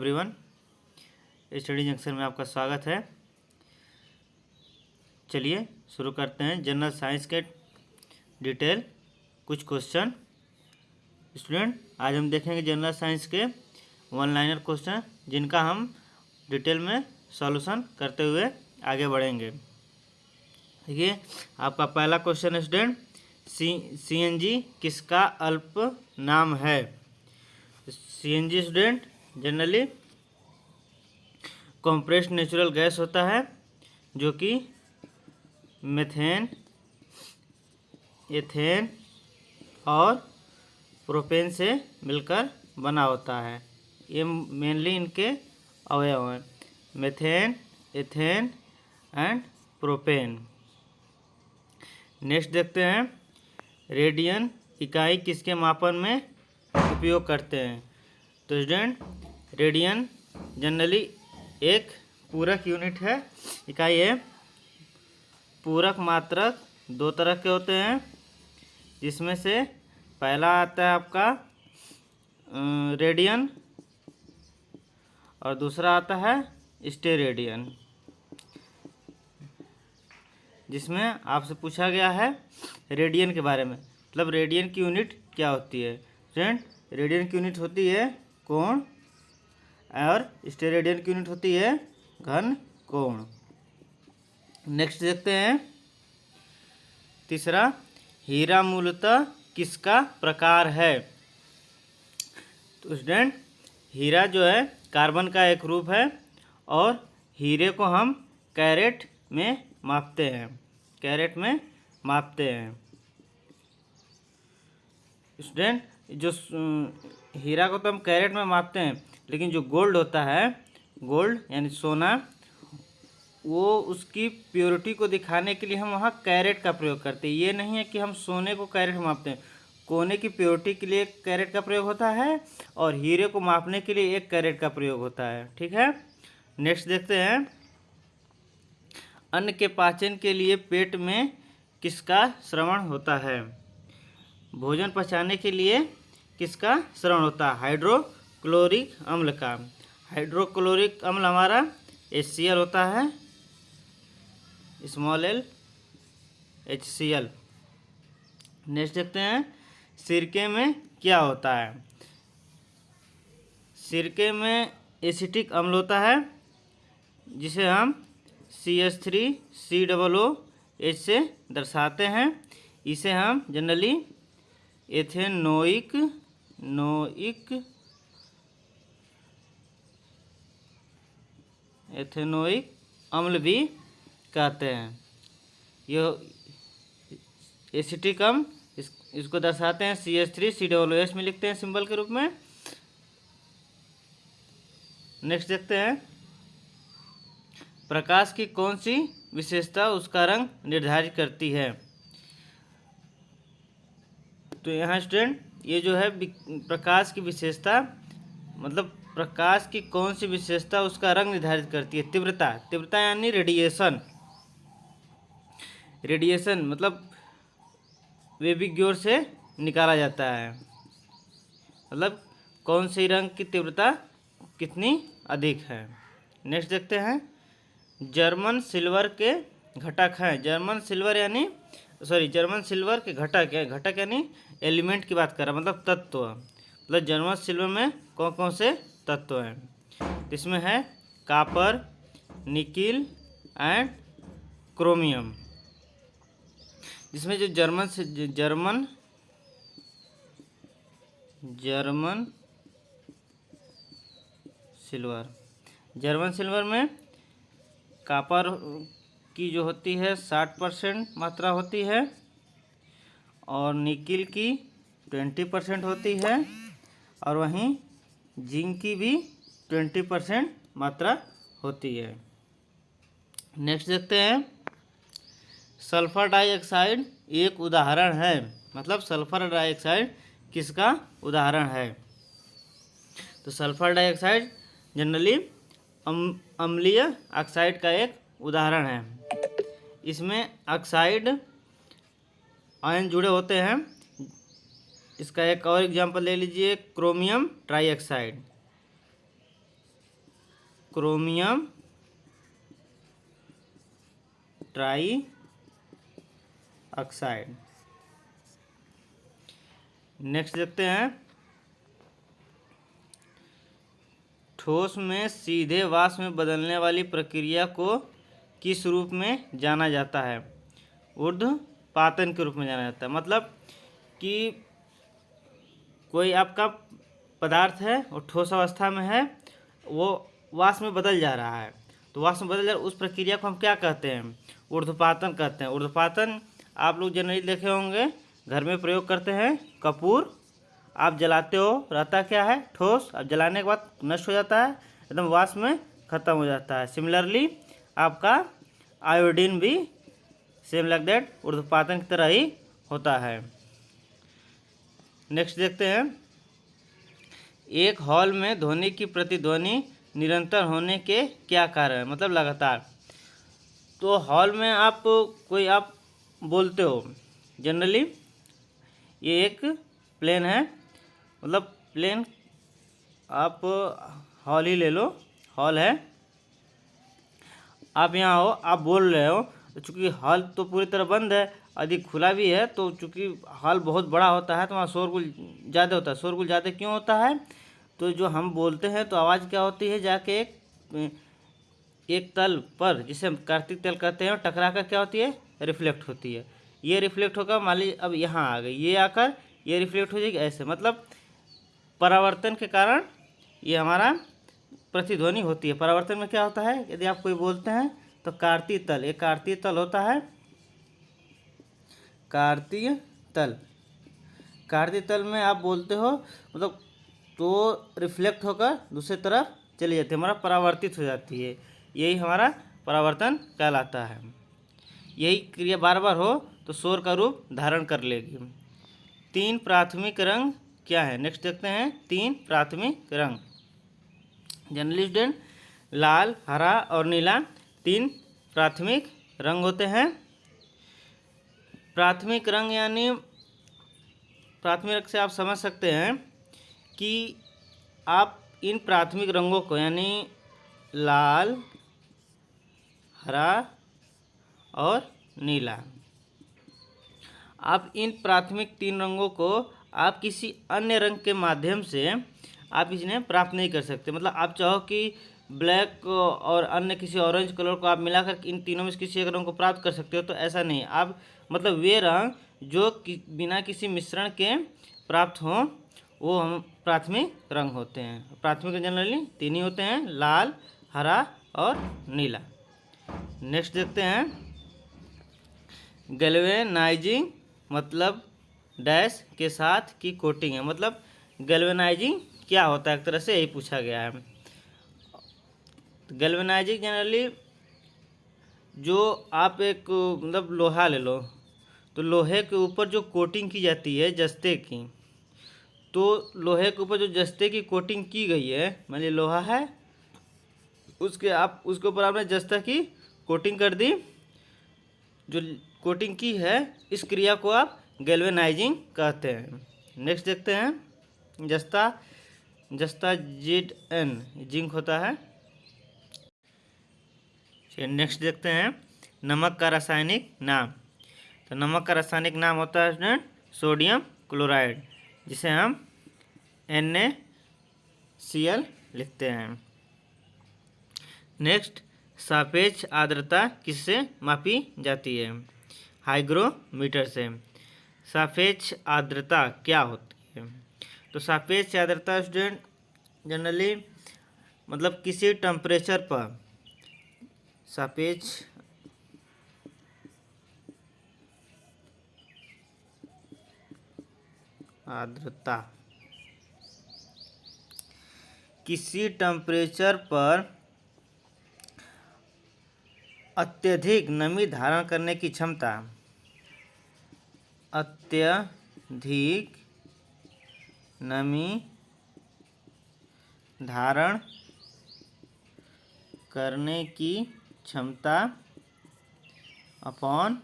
Everyone, study junction में आपका स्वागत है। चलिए शुरू करते हैं जनरल साइंस के डिटेल कुछ क्वेश्चन। स्टूडेंट, आज हम देखेंगे जनरल साइंस के वन लाइनर क्वेश्चन जिनका हम डिटेल में सॉल्यूशन करते हुए आगे बढ़ेंगे। देखिए, आपका पहला क्वेश्चन है स्टूडेंट, सीएनजी किसका अल्प नाम है? CNG student generally compressed natural gas होता है जो कि मीथेन, एथेन और प्रोपेन से मिलकर बना होता है। ये मेनली इनके अवयव हैं, methane, ethane and propane. Next देखते हैं, रेडियन इकाई किसके मापन में उपयोग करते हैं? तो स्टूडेंट, रेडियन जनरली एक पूरक यूनिट है, इकाई है। पूरक मात्रक दो तरह के होते हैं, जिसमें से पहला आता है आपका रेडियन और दूसरा आता है स्टेरेडियन, जिसमें आपसे पूछा गया है रेडियन के बारे में। मतलब रेडियन की यूनिट क्या होती है? फ्रेंड, रेडियन की यूनिट होती है कोण और स्टेरेडियन की यूनिट होती है घन कोण। नेक्स्ट देखते हैं, तीसरा, हीरा मूलतः किसका प्रकार है? तो स्टूडेंट, हीरा जो है कार्बन का एक रूप है और हीरे को हम कैरेट में मापते हैं, कैरेट में मापते हैं। स्टूडेंट, जो हीरा को तो हम कैरेट में मापते हैं, लेकिन जो गोल्ड होता है, गोल्ड यानी सोना, वो उसकी प्योरिटी को दिखाने के लिए हम वहाँ कैरेट का प्रयोग करते हैं। ये नहीं है कि हम सोने को कैरेट में मापते हैं। कोने की प्योरिटी के लिए कैरेट का प्रयोग होता है और हीरे को मापने के लिए एक कैरेट का प्रयोग होता है। ठीक है। नेक्स्ट देखते हैं, अन्न के पाचन के लिए पेट में किसका श्रवण होता है? भोजन पचाने के लिए किसका श्रवण होता है? हाइड्रोक्लोरिक अम्ल का। हाइड्रोक्लोरिक अम्ल हमारा HCl होता है, स्मॉल l HCl। नेक्स्ट देखते हैं, सिरके में क्या होता है? सिरके में एसिटिक अम्ल होता है, जिसे हम CH3COOH से दर्शाते हैं। इसे हम जनरली एथेनोइक अम्ल भी कहते हैं। यह एसिटिक अम्ल इसको दर्शाते हैं CH3COOH में लिखते हैं सिंबल के रूप में। नेक्स्ट देखते हैं, प्रकाश की कौन सी विशेषता उसका रंग निर्धारित करती है? तो यहाँ स्टूडेंट, ये जो है प्रकाश की विशेषता, मतलब प्रकाश की कौन सी विशेषता उसका रंग निर्धारित करती है? तीव्रता। तीव्रता यानी रेडिएशन। रेडिएशन मतलब वेविक ओर से निकाला जाता है, मतलब कौन सी रंग की तीव्रता कितनी अधिक है। नेक्स्ट देखते हैं, जर्मन सिल्वर के घटक हैं। जर्मन सिल्वर के घटक है। घटक यानी एलिमेंट की बात कर रहा है, मतलब तत्व। मतलब जर्मन सिल्वर में कौन कौन से तत्व हैं? इसमें है कापर, निकिल एंड क्रोमियम। जिसमें जो जर्मन सिल्वर में कापर की जो होती है 60% मात्रा होती है और निकिल की 20% होती है और वहीं जिंक की भी 20% मात्रा होती है। नेक्स्ट देखते हैं, सल्फर डाइऑक्साइड एक उदाहरण है। मतलब सल्फर डाइऑक्साइड किसका उदाहरण है? तो सल्फर डाइऑक्साइड जनरली अम्लीय ऑक्साइड का एक उदाहरण है। इसमें ऑक्साइड आयन जुड़े होते हैं। इसका एक और एग्जांपल ले लीजिए, chromium trioxide. Chromium try oxide. Next देखते हैं, ठोस में सीधे वाष्प में बदलने वाली प्रक्रिया को किस रूप में जाना जाता है? ऊर्ध्वपातन के रूप में जाना जाता है। मतलब कि कोई आपका पदार्थ है और ठोस अवस्था में है, वो वाष्प में बदल जा रहा है, तो वाष्प में बदल जा रहा है, उस प्रक्रिया को हम क्या कहते हैं? ऊर्ध्वपातन कहते हैं। ऊर्ध्वपातन आप लोग जनरली देखे होंगे, घर में प्रयोग करते हैं। कपूर आप जलाते हो, रहता क्या है? ठोस। अब जलाने के बाद नष्ट हो जाता है, एकदम वाष्प में खत्म हो जाता है। सिमिलरली आपका आयोडीन भी सेम लाइक दैट ऊर्ध्वपातन की तरह ही होता है। नेक्स्ट देखते हैं, एक हॉल में ध्वनि की प्रतिध्वनि निरंतर होने के क्या कारण है? मतलब लगातार। तो हॉल में आप कोई आप बोलते हो, जनरली ये एक प्लेन है, मतलब प्लेन आप हॉल ही ले लो, हॉल है, आप यहाँ हो, आप बोल रहे हो, तो चूँकि हॉल तो पूरी तरह बंद है, यदि खुला भी है तो चूँकि हॉल बहुत बड़ा होता है तो वहाँ शोरगुल ज़्यादा होता है। शोरगुल ज़्यादा क्यों होता है? तो जो हम बोलते हैं तो आवाज़ क्या होती है, जाके एक तल पर, जिसे हम कार्तिक तल कहते हैं, टकरा कर क्या होती है? रिफ्लेक्ट होती है। ये रिफ्लेक्ट होकर मान लीजिए अब यहाँ आ गई, ये आकर ये रिफ्लेक्ट हो जाएगी ऐसे। मतलब परावर्तन के कारण ये हमारा प्रतिध्वनि होती है। परावर्तन में क्या होता है, यदि आप कोई बोलते हैं तो कार्तीय तल, एक कार्तीय तल होता है, कार्तीय तल। कार्तीय तल में आप बोलते हो, मतलब तो रिफ्लेक्ट होकर दूसरी तरफ चली जाती है, हमारा परावर्तित हो जाती है। यही हमारा परावर्तन कहलाता है। यही क्रिया बार बार हो तो शोर का रूप धारण कर लेगी। 3 प्राथमिक रंग क्या है? नेक्स्ट देखते हैं, 3 प्राथमिक रंग। जनरली स्टूडेंट, लाल, हरा और नीला 3 प्राथमिक रंग होते हैं। प्राथमिक रंग यानी प्राथमिक रंग से आप समझ सकते हैं कि आप इन प्राथमिक रंगों को, यानी लाल, हरा और नीला, आप इन प्राथमिक 3 रंगों को आप किसी अन्य रंग के माध्यम से आप इन्हें प्राप्त नहीं कर सकते। मतलब आप चाहो कि ब्लैक और अन्य किसी ऑरेंज कलर को आप मिलाकर इन तीनों में से किसी एक रंग को प्राप्त कर सकते हो, तो ऐसा नहीं। आप मतलब वे रंग जो बिना किसी मिश्रण के प्राप्त हों, वो हम प्राथमिक रंग होते हैं। प्राथमिक जनरली 3 ही होते हैं, लाल, हरा और नीला। नेक्स्ट देखते हैं, गैल्वेनाइजिंग मतलब डैश के साथ की कोटिंग है। मतलब गैल्वेनाइजिंग क्या होता है, एक तरह से यही पूछा गया है। गैल्वेनाइजिंग जनरली जो आप एक मतलब लोहा ले लो, तो लोहे के ऊपर जो कोटिंग की जाती है जस्ते की, तो लोहे के ऊपर जो जस्ते की कोटिंग की गई है, मान लीजिए लोहा है, उसके ऊपर आपने जस्ता की कोटिंग कर दी, जो कोटिंग की है, इस क्रिया को आप गैल्वेनाइजिंग कहते हैं। नेक्स्ट देखते हैं, जस्ता Zn जिंक होता है। नेक्स्ट देखते हैं, नमक का रासायनिक नाम। तो नमक का रासायनिक नाम होता है स्टूडेंट सोडियम क्लोराइड, जिसे हम NaCl लिखते हैं। नेक्स्ट, सापेक्ष आर्द्रता किससे मापी जाती है? हाइग्रोमीटर से। सापेक्ष आर्द्रता क्या होती है? तो सापेक्ष आर्द्रता स्टूडेंट जनरली मतलब किसी टेम्परेचर पर सापेक्ष आर्द्रता किसी टेम्परेचर पर अत्यधिक नमी धारण करने की क्षमता, अत्यधिक नमी धारण करने की क्षमता अपॉन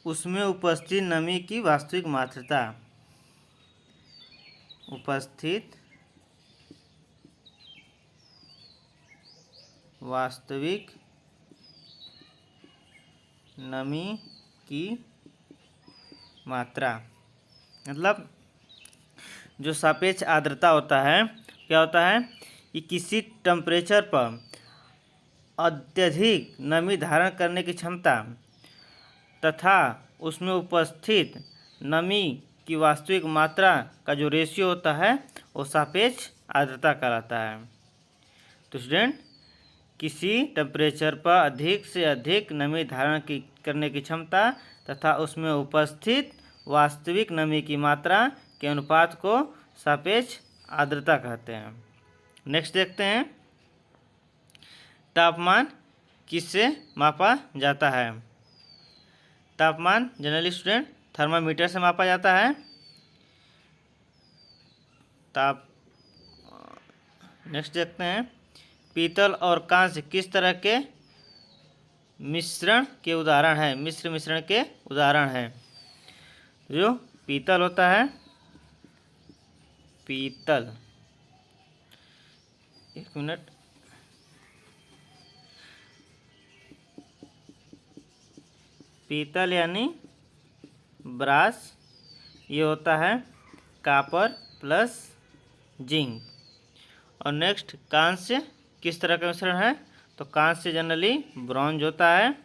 उसमें उपस्थित नमी की वास्तविक मात्रा, उपस्थित वास्तविक नमी की मात्रा। मतलब जो सापेक्ष आर्द्रता होता है, क्या होता है कि किसी टेम्परेचर पर अत्यधिक नमी धारण करने की क्षमता तथा उसमें उपस्थित नमी की वास्तविक मात्रा का जो रेशियो होता है वो सापेक्ष आर्द्रता कहलाता है। तो स्टूडेंट, किसी टेम्परेचर पर अधिक से अधिक नमी धारण करने की क्षमता तथा उसमें उपस्थित वास्तविक नमी की मात्रा के अनुपात को सापेक्ष आर्द्रता कहते हैं। नेक्स्ट देखते हैं, तापमान किससे मापा जाता है? तापमान जनरली स्टूडेंट थर्मामीटर से मापा जाता है। नेक्स्ट देखते हैं, पीतल और कांस्य किस तरह के मिश्रण के उदाहरण हैं? मिश्रण के उदाहरण हैं। जो पीतल होता है, पीतल, एक मिनट, पीतल यानी ब्रास, ये होता है कॉपर प्लस जिंक। और नेक्स्ट, कांस्य किस तरह का मिश्रण है? तो कांस्य जनरली ब्रॉन्ज होता है,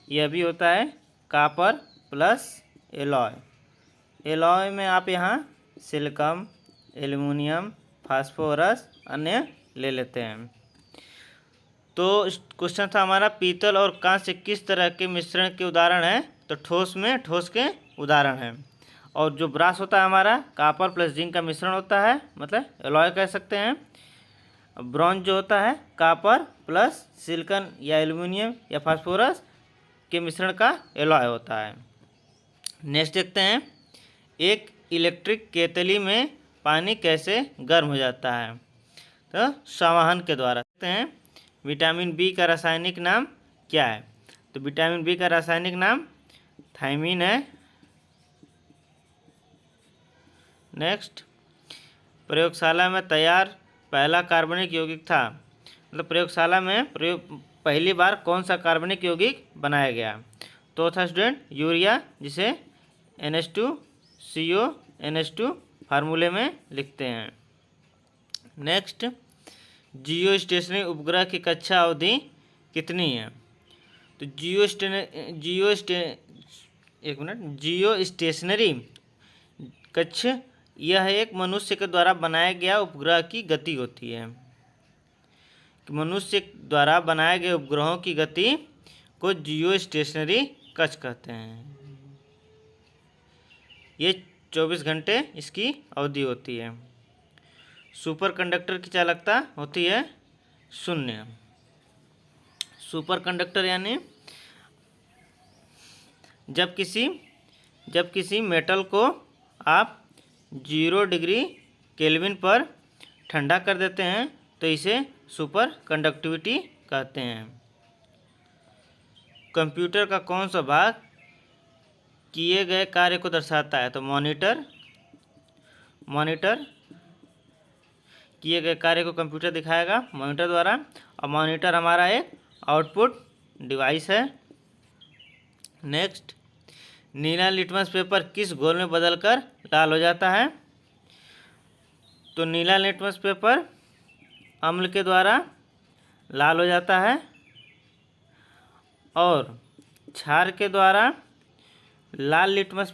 यह भी होता है कॉपर प्लस एलॉय। एलॉय में आप यहाँ सिलिकॉन, एल्युमिनियम, फास्फोरस अन्य ले लेते हैं। तो क्वेश्चन था हमारा, पीतल और कांस्य किस तरह के मिश्रण के उदाहरण है? तो ठोस में ठोस के उदाहरण हैं। और जो ब्रास होता है हमारा, कॉपर प्लस जिंक का मिश्रण होता है, मतलब एलॉय कह सकते हैं। ब्रॉन्ज जो होता है कॉपर प्लस सिलिकॉन या एल्युमिनियम या फास्फोरस के मिश्रण का एलॉय होता है। नेक्स्ट देखते हैं, एक इलेक्ट्रिक केतली में पानी कैसे गर्म हो जाता है? तो संवहन के द्वारा। देखते हैं, विटामिन बी का रासायनिक नाम क्या है? तो विटामिन बी का रासायनिक नाम थायमीन है। नेक्स्ट, प्रयोगशाला में तैयार पहला कार्बनिक यौगिक था। मतलब प्रयोगशाला में पहली बार कौन सा कार्बनिक यौगिक बनाया गया? तो था स्टूडेंट यूरिया, जिसे NH2CO NH2 फार्मूले में लिखते हैं। नेक्स्ट, जियो स्टेशनरी उपग्रह की कक्षा अवधि कितनी है? तो जियो स्टेशनरी कक्ष, यह एक मनुष्य के द्वारा बनाया गया उपग्रह की गति होती है। मनुष्य द्वारा बनाए गए उपग्रहों की गति को जियो स्टेशनरी कक्ष कहते हैं। ये 24 घंटे इसकी अवधि होती है। सुपर कंडक्टर की चालकता होती है 0। सुपर कंडक्टर यानी जब किसी मेटल को आप 0 डिग्री केल्विन पर ठंडा कर देते हैं तो इसे सुपर कंडक्टिविटी कहते हैं। कंप्यूटर का कौन सा भाग किए गए कार्य को दर्शाता है? तो मॉनिटर किए गए कार्य को कंप्यूटर दिखाएगा मॉनिटर द्वारा। और मॉनिटर हमारा एक आउटपुट डिवाइस है। नेक्स्ट, नीला लिटमस पेपर किस घोल में बदलकर लाल हो जाता है? तो नीला लिटमस पेपर अम्ल के द्वारा लाल हो जाता है और क्षार के द्वारा लाल लिटमस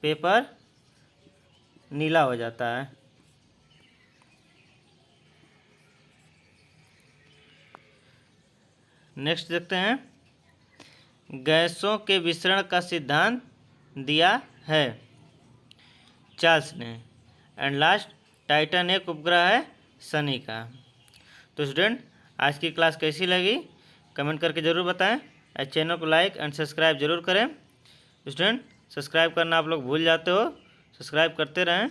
पेपर नीला हो जाता है। नेक्स्ट देखते हैं, गैसों के विसरण का सिद्धांत दिया है चार्ल्स ने। एंड लास्ट, टाइटन एक उपग्रह है शनि का। तो स्टूडेंट, आज की क्लास कैसी लगी कमेंट करके ज़रूर बताएं। चैनल को लाइक एंड सब्सक्राइब जरूर करें। स्टूडेंट, सब्सक्राइब करना आप लोग भूल जाते हो, सब्सक्राइब करते रहें।